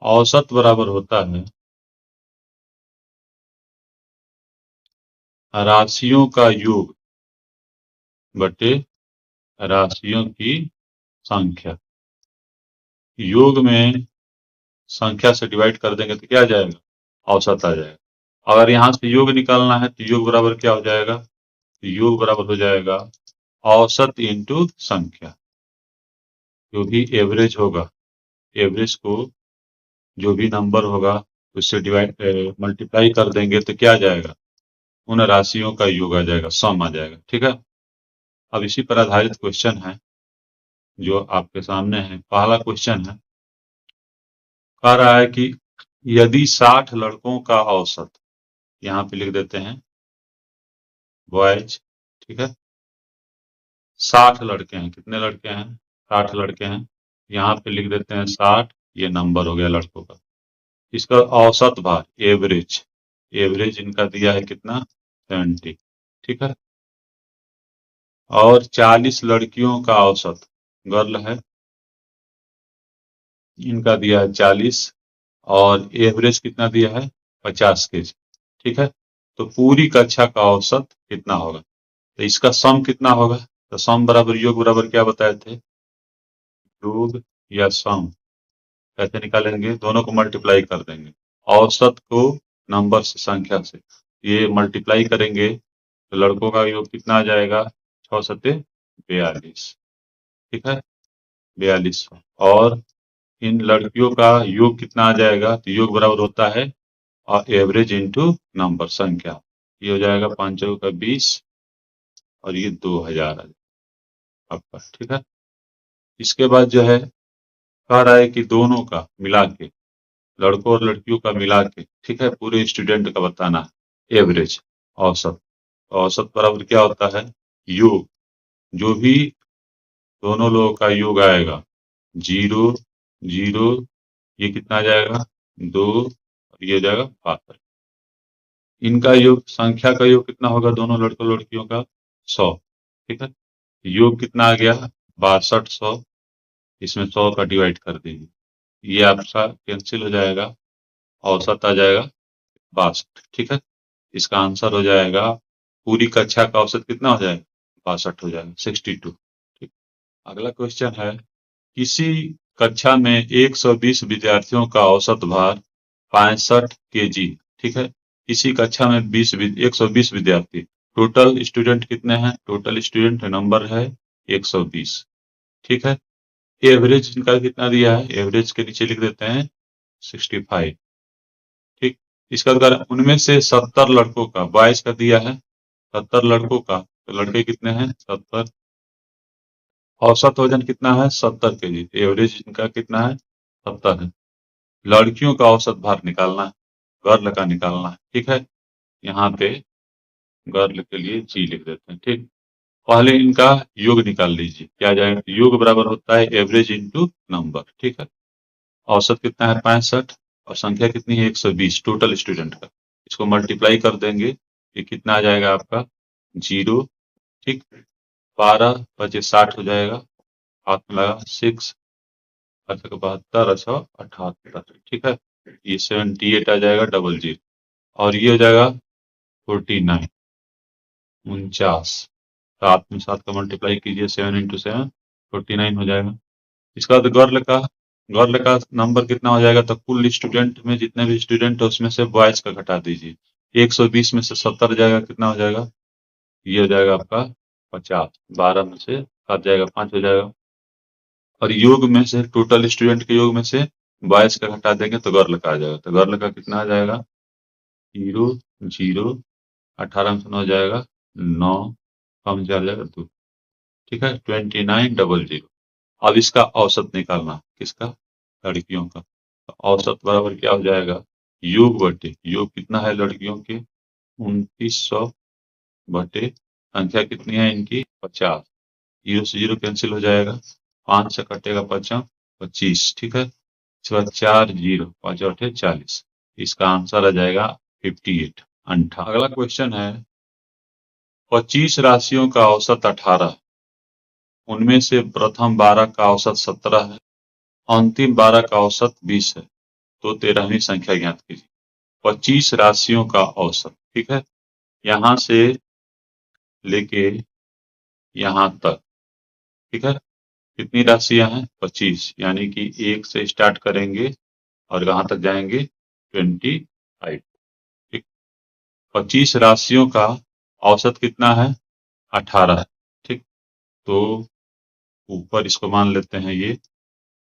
औसत बराबर होता है राशियों का योग बटे राशियों की संख्या। योग में संख्या से डिवाइड कर देंगे तो क्या आ जाएगा? औसत आ जाएगा। अगर यहां से योग निकालना है तो योग बराबर क्या हो जाएगा? योग बराबर हो जाएगा औसत इंटू संख्या, जो भी एवरेज होगा, एवरेज को जो भी नंबर होगा उससे डिवाइड मल्टीप्लाई कर देंगे तो क्या आ जाएगा? उन राशियों का योग आ जाएगा, सम आ जाएगा। ठीक है। अब इसी पर आधारित क्वेश्चन है जो आपके सामने है। पहला क्वेश्चन है, कह रहा है कि यदि 60 लड़कों का औसत, यहाँ पे लिख देते हैं बॉयज, ठीक है, 60 लड़के हैं। कितने लड़के हैं? 60 लड़के हैं। यहाँ पे लिख देते हैं 60, ये नंबर हो गया लड़कों का। इसका औसत भार, एवरेज, एवरेज इनका दिया है कितना? 70, ठीक है। और 40 लड़कियों का औसत, गर्ल है, इनका दिया है 40, और एवरेज कितना दिया है? 50 केजी, ठीक है। तो पूरी कक्षा का औसत कितना होगा? तो इसका सम कितना होगा? तो सम बराबर योग बराबर क्या बताए थे? योग या सम कैसे निकालेंगे? दोनों को मल्टीप्लाई कर देंगे, औसत को नंबर से, संख्या से, ये मल्टीप्लाई करेंगे तो लड़कों का योग कितना आ जाएगा? 6 सत्ते 42, ठीक है, 42। और इन लड़कियों का योग कितना आ जाएगा? तो योग बराबर होता है और एवरेज इंटू नंबर, संख्या। ये हो जाएगा 5 का 20 और ये 2000 आ जाएगा आपका, ठीक है। इसके बाद जो है, कह रहा है कि दोनों का मिला के, लड़कों और लड़कियों का मिला के, ठीक है, पूरे स्टूडेंट का बताना है, एवरेज, औसत। औसत बराबर क्या होता है? योग, जो भी दोनों लोगों का योग आएगा, 0 0, ये कितना आ जाएगा? 2, और ये हो जाएगा 72। इनका योग, संख्या का योग कितना होगा दोनों लड़कों लड़कियों का? 100, ठीक है। योग कितना आ गया? 6200। इसमें 100 का डिवाइड कर दीजिए, ये आपका कैंसिल हो जाएगा, औसत आ जाएगा 62, ठीक है। इसका आंसर हो जाएगा, पूरी कक्षा का औसत कितना हो जाएगा? 62 हो जाएगा, 62, ठीक। अगला क्वेश्चन है, किसी कक्षा में 120 विद्यार्थियों का औसत भार 65 केजी, ठीक है। इसी कक्षा में 120 विद्यार्थी, टोटल स्टूडेंट कितने हैं? टोटल स्टूडेंट नंबर है 120, ठीक है। एवरेज इनका कितना दिया है? एवरेज के नीचे लिख देते हैं 65, ठीक। इसका अगर उनमें से 70 लड़कों का, 22 का दिया है, 70 लड़कों का, तो लड़के कितने हैं? 70। औसत वजन कितना है? 70 केजी। एवरेज इनका कितना है? 70 है। लड़कियों का औसत भार निकालना है, गर्ल का निकालना है, ठीक है। यहाँ पे गर्ल के लिए जी लिख देते हैं, ठीक। पहले इनका योग निकाल लीजिए, क्या आ जाएगा? योग बराबर होता है एवरेज इंटू नंबर, ठीक है। औसत कितना है? 65, और संख्या कितनी है? 120 टोटल स्टूडेंट का। इसको मल्टीप्लाई कर देंगे, ये कितना आ जाएगा आपका? 0, ठीक। 12 पचे 60 हो जाएगा, हाथ में लगा 6, 72, 78, ठीक है। ये 78 आ जाएगा, 00, और ये हो जाएगा 49, 49। 7 में 7 का मल्टीप्लाई कीजिए, 7 इंटू 7, 49 हो जाएगा। इसका बाद गर्ल का नंबर कितना हो जाएगा? तो कुल स्टूडेंट में जितने भी स्टूडेंट है उसमें से बॉयज का घटा दीजिए, 120 में से 70 जाएगा, कितना हो जाएगा? ये हो जाएगा आपका 50, 12 में से 7 जाएगा, 5 हो जाएगा। और योग में से, टोटल स्टूडेंट के योग में से बॉयज का घटा देंगे तो गर्ल का आ जाएगा, तो गर्ल का कितना आ जाएगा? 0 0, 18 में से 9 जाएगा 9, कम जा जाएगा 2, ठीक है, 2900। अब इसका औसत निकालना, किसका? लड़कियों का। तो औसत बराबर क्या हो जाएगा? योग बटे, योग कितना है लड़कियों के? 2900 बटे संख्या कितनी है इनकी? 50। 0 से 0 कैंसिल हो जाएगा, 5 से कटेगा 5, 25, ठीक है। इसके बाद 4 0, 5 8 40। इसका आंसर आ जाएगा 58, 58। अगला क्वेश्चन है, 25 राशियों का औसत 18, उनमें से प्रथम 12 का औसत 17 है, अंतिम 12 का औसत 20 है। तो 13वीं संख्या ज्ञात कीजिए। 25 राशियों का औसत, ठीक है, यहां से लेके यहां तक, ठीक है। कितनी राशियां हैं? 25, यानी कि 1 से स्टार्ट करेंगे और कहां तक जाएंगे? 25, ठीक। 25 राशियों का औसत कितना है? 18, ठीक। तो ऊपर इसको मान लेते हैं, ये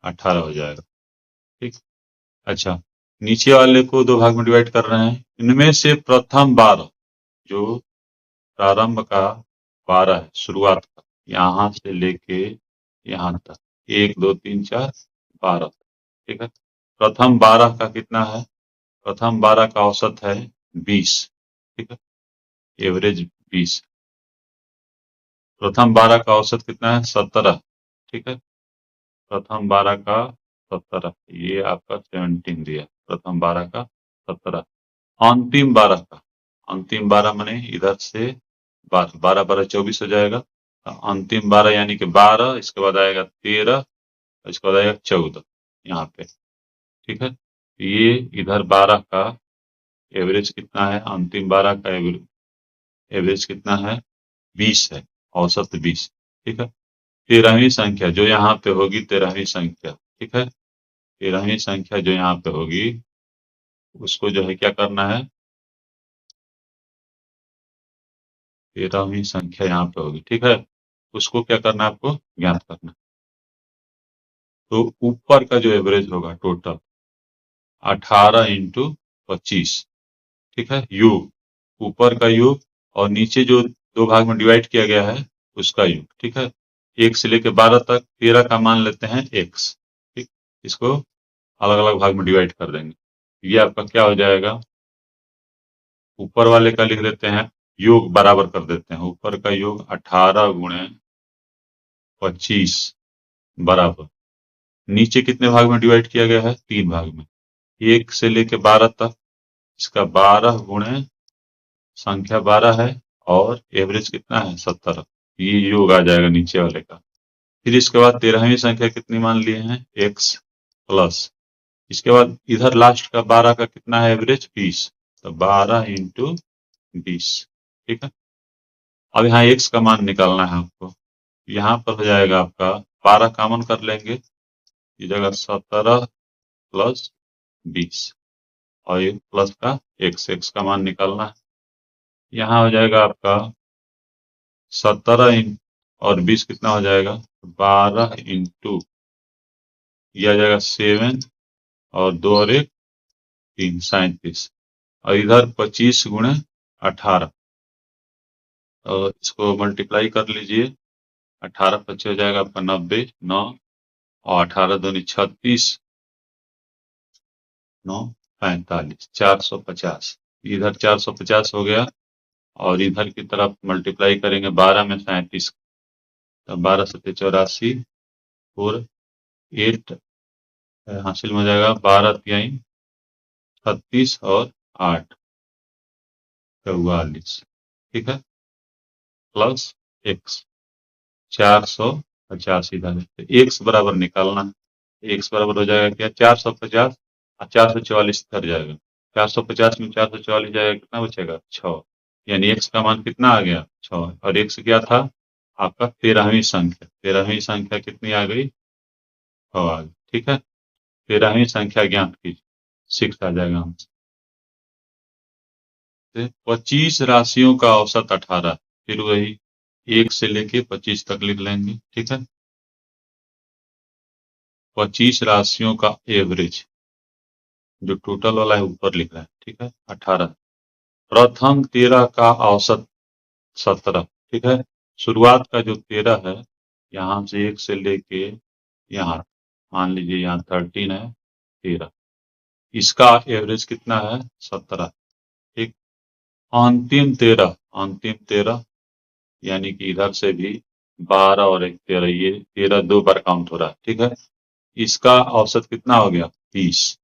18 हो जाएगा, ठीक। अच्छा, नीचे वाले को दो भाग में डिवाइड कर रहे हैं। इनमें से प्रथम 12, जो प्रारंभ का 12 है, शुरुआत का, यहां से लेके यहां तक, 1 2 3 4 12, ठीक है। प्रथम 12 का कितना है? प्रथम 12 का औसत है 20, ठीक है, एवरेज 20। प्रथम 12 का औसत कितना है? 17, ठीक है। प्रथम 12 का 17, ये आपका 17 दिया, प्रथम 12 का 17। अंतिम 12 का, अंतिम 12 माने इधर से 12, 12 12 24 हो जाएगा। अंतिम 12 यानी कि 12, इसके बाद आएगा 13, इसके बाद आएगा 14 यहाँ पे, ठीक है। ये इधर 12 का एवरेज कितना है? अंतिम 12 का एवरेज कितना है? 20 है, औसत 20, ठीक है। 13वीं संख्या जो यहाँ पे होगी, 13वीं संख्या, ठीक है, 13वीं संख्या जो यहाँ पे होगी, उसको जो है क्या करना है? 13वीं संख्या यहाँ पे होगी, ठीक है, उसको क्या करना है? आपको ज्ञात करना है। तो ऊपर का जो एवरेज होगा टोटल 18 इंटू 25, ठीक है, योग, ऊपर का योग और नीचे जो दो भाग में डिवाइड किया गया है उसका योग, ठीक है। 1 से लेकर 12 तक 13 का मान लेते हैं x, ठीक। इसको अलग अलग भाग में डिवाइड कर देंगे। ये आपका क्या हो जाएगा? ऊपर वाले का लिख देते हैं, योग बराबर कर देते हैं, ऊपर का योग 18 गुणे 25 बराबर, नीचे कितने भाग में डिवाइड किया गया है? 3 भाग में, 1 से लेके 12 तक, इसका 12 गुणे संख्या 12 है और एवरेज कितना है? 17, ये योग आ जाएगा नीचे वाले का। फिर इसके बाद 13वीं संख्या कितनी मान लिए हैं? x प्लस, इसके बाद इधर लास्ट का 12 का कितना है एवरेज? 20, तो 12 इंटू 20, ठीक है। अब यहाँ x का मान निकालना है आपको। यहाँ पर हो जाएगा आपका 12 कॉमन कर लेंगे, इस जगह 17 प्लस 20 और एक प्लस का x का मान निकालना है। यहाँ हो जाएगा आपका 17 और 20 कितना हो जाएगा? 12 इंटू, यह आ जाएगा 7 और 2 और 1 3, 37, और इधर 25 गुणे 18, और इसको मल्टीप्लाई कर लीजिए। 18 25 हो जाएगा आपका 90, 9 और 18 दूनी 36, 9 45, 450, इधर 450 हो गया और इधर की तरफ मल्टीप्लाई करेंगे 12 में 37, तो 12 सत्ते 84 और 8 हासिल हो जाएगा, 12 तिहाई 36 और 8 44, ठीक है, प्लस x 450 इधर है। तो x बराबर निकालना है। x बराबर हो जाएगा क्या? 450 और 444 इधर जाएगा, 450 में 444 जाएगा, कितना बचेगा? 6, यानी x का मान कितना आ गया? 6, और x क्या था आपका? 13वीं संख्या। 13वीं संख्या कितनी आ गई? 6 आ गई, ठीक है। 13वीं संख्या ज्ञात कीजिए, 6 आ जाएगा हमसे। 25 राशियों का औसत 18, फिर वही 1 से लेके 25 तक लिख लेंगे, ठीक है। 25 राशियों का एवरेज जो टोटल वाला है ऊपर लिख रहा है, ठीक है, 18। प्रथम 13 का औसत 17, ठीक है। शुरुआत का जो 13 है, यहां से 1 से लेके यहाँ, मान लीजिए यहाँ 13 है, 13, इसका एवरेज कितना है? 17, ठीक। अंतिम 13, अंतिम 13 यानी कि इधर से भी 12 और एक 13, ये 13 दो बार काउंट हो रहा है, ठीक है। इसका औसत कितना हो गया? 20,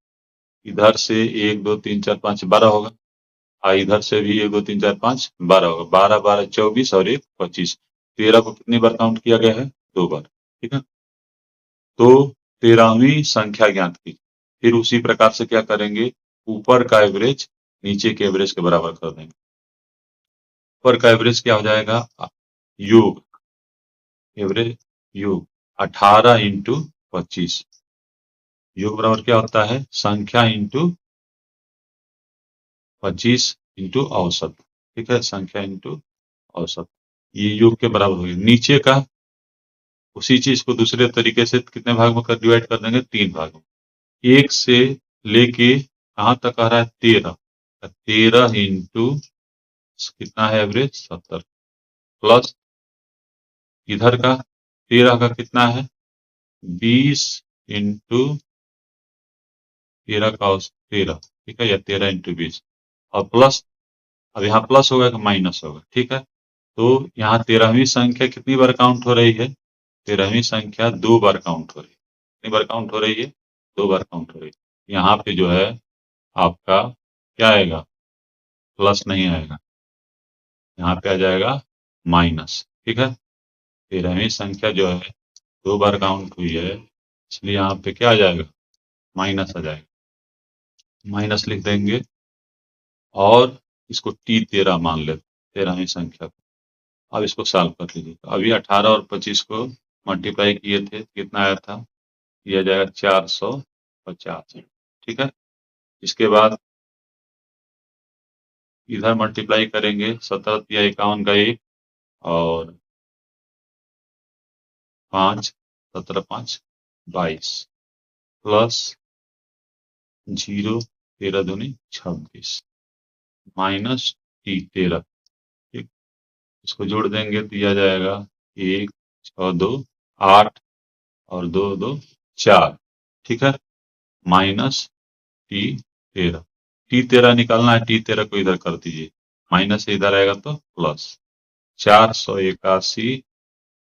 इधर से 1 2 3 4 5 12 होगा, और इधर से भी 1 2 3 4 5 12 होगा, 12 12 24 और 1 25, 13 को कितनी बार काउंट किया गया है? 2 बार, ठीक है। तो 13वीं संख्या ज्ञात की, फिर उसी प्रकार से क्या करेंगे, ऊपर का एवरेज नीचे के एवरेज के बराबर कर देंगे। ऊपर का एवरेज क्या हो जाएगा, योग, एवरेज योग 18 इंटू 25, योग बराबर क्या होता है, संख्या इंटू 25 इंटू औसत। ठीक है, संख्या इंटू औसत, ये योग के बराबर हो गया। नीचे का उसी चीज को दूसरे तरीके से कितने भाग में कर डिवाइड कर देंगे, 3 भाग में। 1 से लेके कहाँ तक आ रहा है, 13, 13 इंटू कितना है एवरेज, 70, प्लस इधर का 13 का कितना है, 20 इंटू 13 का 13, ठीक है, या 13 इंटू 20, और प्लस, अब यहाँ प्लस होगा कि माइनस होगा, ठीक है। तो यहाँ 13वीं संख्या कितनी बार काउंट हो रही है, 13वीं संख्या 2 बार काउंट हो रही है। कितनी बार काउंट हो रही है, 2 बार काउंट हो रही है। यहाँ पे जो है आपका क्या आएगा, प्लस नहीं आएगा, यहाँ पे आ जाएगा माइनस। ठीक है, 13वीं संख्या जो है 2 बार काउंट हुई है, इसलिए यहाँ पे क्या आ जाएगा, माइनस आ जाएगा, माइनस लिख देंगे। और इसको T13 मान ले, 13वीं संख्या को। अब इसको सॉल्व कर लीजिए। अभी 18 और 25 को मल्टीप्लाई किए थे, कितना आया था, ये आ जाएगा 450। ठीक है, इसके बाद इधर मल्टीप्लाई करेंगे, 17 या 51 का 1, और 5, 17 5 22, प्लस 0, 13 दूनी 26, माइनस T13। ठीक, इसको जोड़ देंगे तो यह आ जाएगा 1 6 2 8, और 2 2 4। ठीक है, माइनस T13, T13 निकालना है, T13 को इधर कर दीजिए, माइनस से इधर आएगा तो प्लस, 481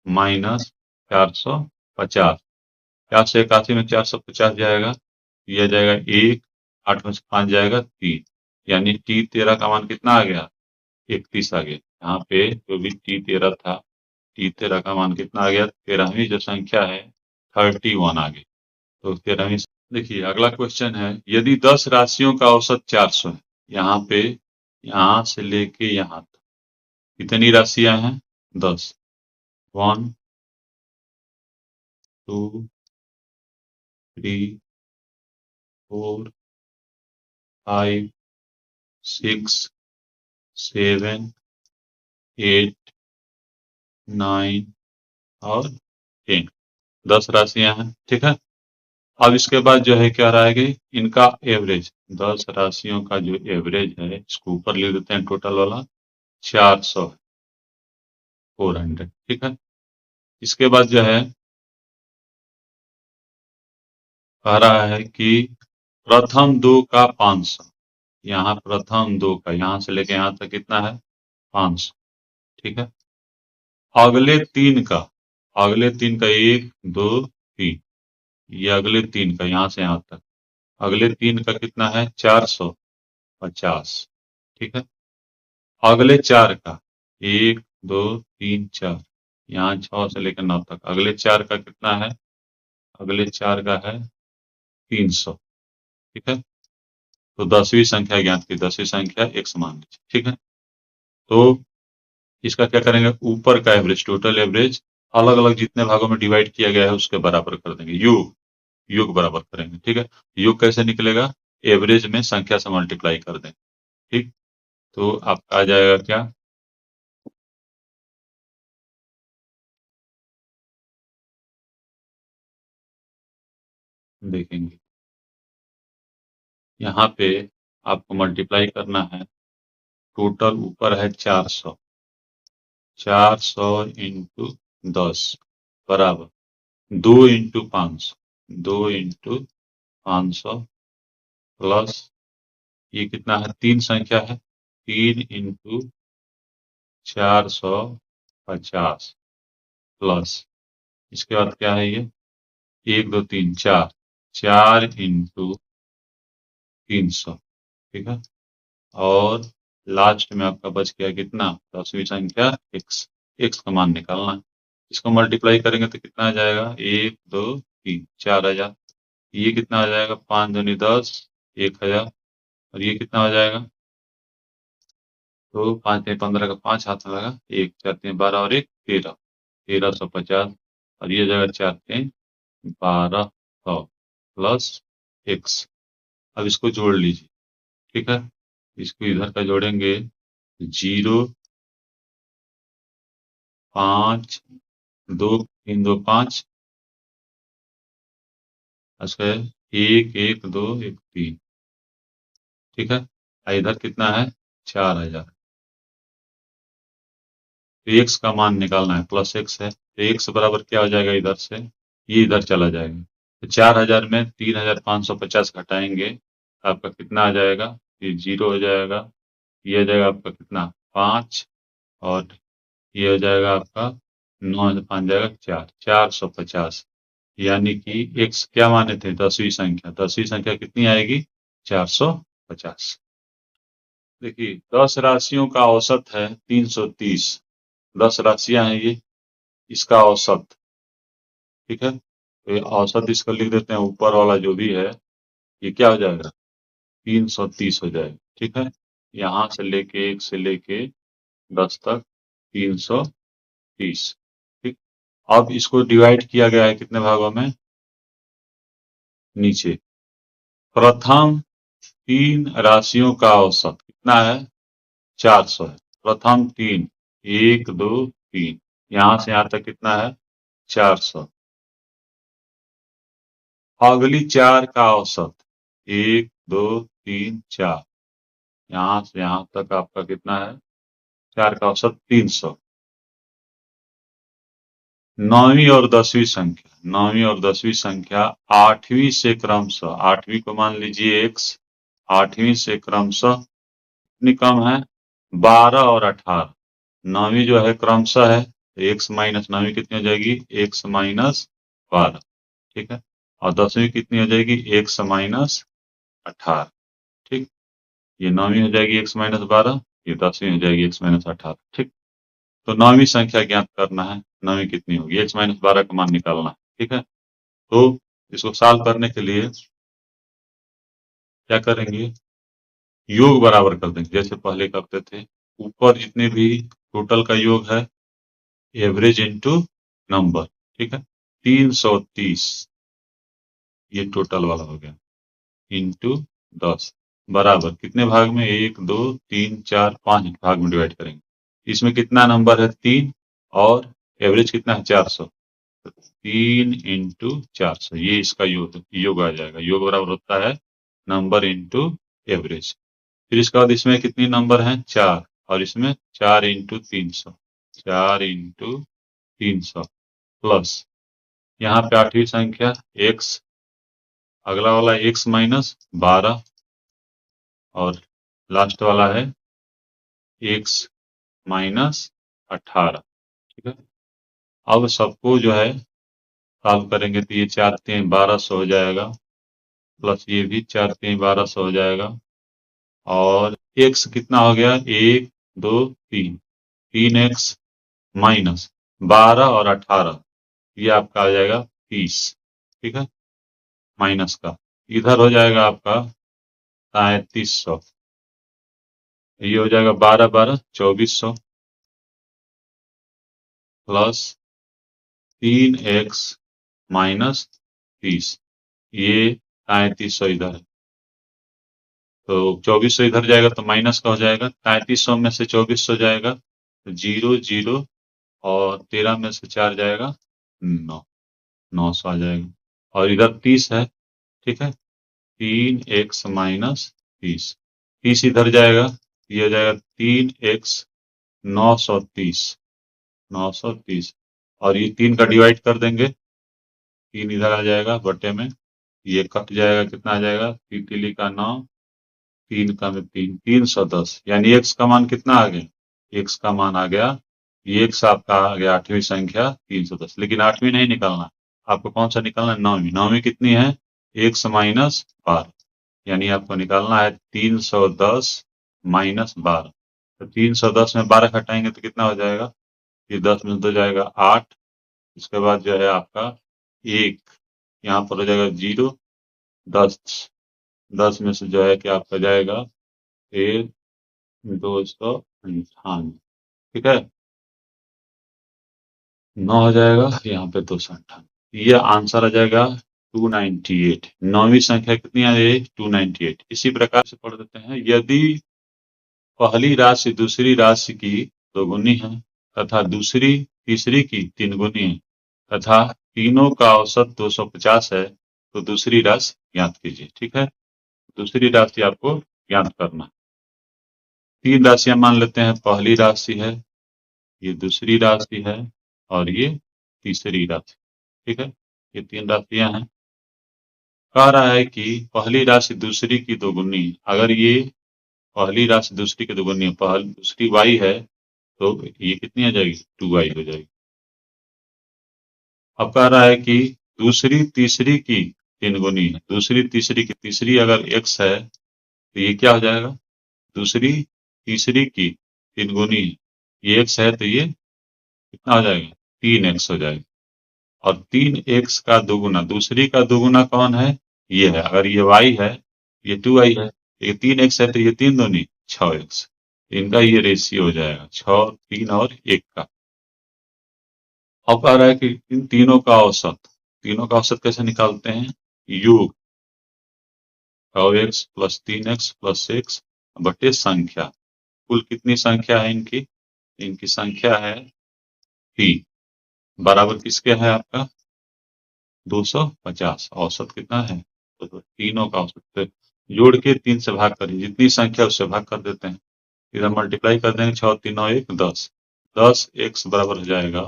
माइनस 450, 481 में 450 जाएगा, यह जाएगा 1, 8 में से 5 जाएगा 3, यानी T13 का मान कितना आ गया, 31 आ गया। यहाँ पे जो भी T13 था, T13 का मान कितना आ गया, 13वीं जो संख्या है 31 आ गई। तो 13वीं, देखिए अगला क्वेश्चन है, यदि 10 राशियों का औसत 400 है, यहाँ पे यहाँ से लेके यहाँ तक कितनी राशियां हैं, 10, 1 2 3 4 5 6 7 8 9 और 10, 10 राशियां हैं। ठीक है, अब इसके बाद जो है क्या रहेगी, इनका एवरेज, 10 राशियों का जो एवरेज है, इसको ऊपर लिख देते हैं, टोटल वाला 400, 400। ठीक है, इसके बाद जो है कह रहा है कि प्रथम 2 का 500, यहाँ प्रथम 2 का, यहाँ से लेके यहाँ तक कितना है, 500। ठीक है, अगले 3 का, अगले 3 का 1 2 3, ये अगले 3 का यहाँ से यहाँ तक, अगले 3 का कितना है, 450। ठीक है, अगले 4 का 1 2 3 4, यहाँ 6 से लेकर 9 तक, अगले 4 का कितना है, अगले 4 का है 300। ठीक है, तो 10वीं संख्या ज्ञात की, 10वीं संख्या एक समान लीजिए। ठीक है, तो इसका क्या करेंगे, ऊपर का एवरेज, टोटल एवरेज अलग अलग जितने भागों में डिवाइड किया गया है उसके बराबर कर देंगे, योग, योग बराबर करेंगे। ठीक है, योग कैसे निकलेगा, एवरेज में संख्या से मल्टीप्लाई कर देंगे। ठीक, तो आपका आ जाएगा क्या, देखेंगे यहाँ पे आपको मल्टीप्लाई करना है, टोटल ऊपर है 400, 400 इंटू 10 बराबर 2 इंटू 500, 2 इंटू 500, प्लस ये कितना है, 3 संख्या है, 3 इंटू 450, प्लस इसके बाद क्या है, ये 1 2 3 4, 4 इंटू 300। ठीक है, और लास्ट में आपका बच गया कितना, 10वीं संख्या x, x का मान निकालना है। इसको मल्टीप्लाई करेंगे तो कितना आ जाएगा, 1 2 3, 4000, ये कितना हो जाएगा, 5 दूनी 10, 1000। और ये कितना हो जाएगा, तो 5 तीन 15 का 5 हाथ में लगा, 1 4 3 12 और 1 13, 1350। और ये जगह 4 3 1200 प्लस x। अब इसको जोड़ लीजिए, ठीक है। इसको इधर का जोड़ेंगे, 0 5 2 3 2 5, अच्छा 1 1 2 1 3, ठीक है। इधर कितना है, 4000। तो x का मान निकालना है, प्लस x है, तो x बराबर क्या हो जाएगा, इधर से ये इधर चला जाएगा। तो 4000 में 3550 घटाएंगे, आपका कितना आ जाएगा, ये 0 हो जाएगा, ये हो जाएगा आपका कितना, 5। और ये हो जाएगा आपका 9 से 5 जाएगा 4, 450। यानी कि x क्या माने थे, 10वीं संख्या, 10वीं संख्या कितनी आएगी, 450। देखिए 10 राशियों का औसत है 330। 10 राशियां हैं ये, इसका औसत, ठीक है। तो ये औसत इसका लिख देते हैं, ऊपर वाला जो भी है ये क्या हो जाएगा, 330 हो जाएगा, ठीक है। यहाँ से लेके 1 से लेके 10 तक 330, ठीक। अब इसको डिवाइड किया गया है कितने भागों में, नीचे। प्रथम 3 राशियों का औसत कितना है, 400 है। प्रथम 3, 1 2 3, यहाँ से यहाँ तक कितना है, 400। अगली 4 का औसत 1 2 3 4, यहाँ से यहाँ तक आपका कितना है, 4 का औसत 300। 9वीं और 10वीं संख्या, 9वीं और 10वीं संख्या 8वीं से क्रमशः, 8वीं को मान लीजिए x, 8वीं से क्रमशः कितनी कम है, 12 और 18। 9वीं जो है क्रमशः है, x माइनस 9वीं कितनी हो जाएगी, x माइनस 12, ठीक है। और 10वीं कितनी हो जाएगी, x माइनस 18, ठीक। ये 9वीं हो जाएगी x माइनस 12, ये 10वीं हो जाएगी x माइनस 18, ठीक। तो 9वीं संख्या ज्ञात करना है, 9वीं कितनी होगी, x माइनस 12 का मान निकालना है, ठीक है। तो इसको सॉल्व करने के लिए क्या करेंगे, योग बराबर कर देंगे, जैसे पहले करते थे। ऊपर जितने भी टोटल का योग है, एवरेज इंटू नंबर, ठीक है। 330 ये टोटल वाला हो गया, इंटू 10 बराबर कितने भाग में, 1 2 3 4 5 भाग में डिवाइड करेंगे। इसमें कितना नंबर है, 3, और एवरेज कितना है, 400। 3 इंटू 400, ये इसका योग आ जाएगा। योग बराबर होता है नंबर इंटू एवरेज। फिर इसके बाद इसमें कितनी नंबर हैं, 4, और इसमें 4 इंटू 300, 4 इंटू 300 प्लस यहाँ पे 8वीं संख्या x, अगला वाला x माइनस 12, और लास्ट वाला है x माइनस 18, ठीक है। अब सबको जो है सॉल्व करेंगे तो ये 4 3 1200 हो जाएगा, प्लस ये भी 4 3 1200 हो जाएगा। और x कितना हो गया, 1 2 3, 3x माइनस 12 और 18, ये आपका आ जाएगा 30, ठीक है, माइनस का। इधर हो जाएगा आपका 3300, ये हो जाएगा 12 12 2400, प्लस 3x माइनस 30, ये 3300 इधर है, तो 2400 इधर जाएगा तो माइनस का हो जाएगा। 3300 में से 2400 जाएगा तो 0 0, और 13 में से 4 जाएगा 9, 900 आ जाएगा। और इधर 30 है, ठीक है, 3x माइनस 30, 30 इधर जाएगा, ये हो जाएगा 3x 930, 930। और ये 3 का डिवाइड कर देंगे, 3 इधर आ जाएगा बटे में, ये कट जाएगा, कितना आ जाएगा, तितली का 9, 3 का में 3, 310। यानी x का मान कितना आ गया, x का मान आ गया, ये x आपका आ गया 8वीं संख्या 310। लेकिन 8वीं नहीं निकालना, आपको कौन सा निकालना है, 9वीं। 9वीं कितनी है, x माइनस 12, यानी आपको निकालना है 310 माइनस 12। तो 310 में 12 घटाएंगे तो कितना हो जाएगा, ये 10 में तो जाएगा 8, इसके बाद जो है आपका 1, यहाँ पर हो जाएगा 0, 10 10 में से जो है कि आपका जाएगा 258, ठीक है, 9 हो जाएगा, यहाँ पे 258, ये आंसर आ जाएगा 298। नौवीं संख्या कितनी आ रही है? 298। इसी प्रकार से पढ़ देते हैं, यदि पहली राशि दूसरी राशि की दोगुनी है तथा दूसरी तीसरी की तीन गुनी है तथा तीनों का औसत 250 है तो दूसरी राशि ज्ञात कीजिए। ठीक है, दूसरी राशि आपको ज्ञात करना। तीन राशियां मान लेते हैं, पहली राशि है, ये दूसरी राशि है और ये तीसरी राशि। ठीक है, ये तीन राशियां हैं। कह रहा है कि पहली राशि दूसरी की दोगुनी, अगर ये पहली राशि दूसरी की दोगुनी है, दूसरी y है तो ये कितनी आ जाएगी? 2y हो जाएगी। अब कह रहा है कि दूसरी तीसरी की तीन गुनी है, दूसरी तीसरी की, तीसरी अगर x है तो ये क्या हो जाएगा? दूसरी तीसरी की तीन गुनी है, ये x है तो ये कितना हो जाएगा? 3x हो जाएगा। और 3x का दोगुना, दूसरी का दोगुना कौन है? ये है। अगर ये y है, ये 2y है, ये 3x है तो ये तीन दूनी 6x। इनका ये रेशियो हो जाएगा 6, 3 और 1 का। अब कह रहा है कि इन तीनों का औसत, तीनों का औसत कैसे निकालते हैं? योग 6x प्लस 3x प्लस 1 बटे संख्या। कुल कितनी संख्या है इनकी? इनकी संख्या है 3, बराबर किसके है आपका? 250। औसत कितना है? तो तीनों का औसत तो जोड़ के 3 से भाग करिए, जितनी संख्या उससे भाग कर देते हैं, इधर मल्टीप्लाई कर देंगे, 6 3 9 1 10, 10x बराबर हो जाएगा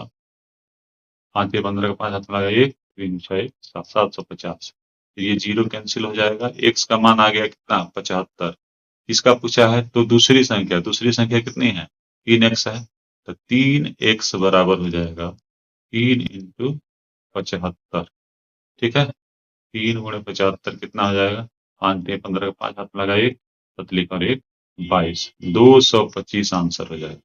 5 के 15 का 5 हाथ में लगा 1 3 6 7 750। ये जीरो कैंसिल हो जाएगा, x का मान आ गया कितना? 75। इसका पूछा है तो दूसरी संख्या कितनी है? 3x है, तो 3x बराबर हो जाएगा 3 इंटू 75। ठीक है, 3 गुणे 75 कितना हो जाएगा? 5 3 15 का 5 हाथ में लगा 1 तत्लिक और 1 22, 225 आंसर हो जाएगा।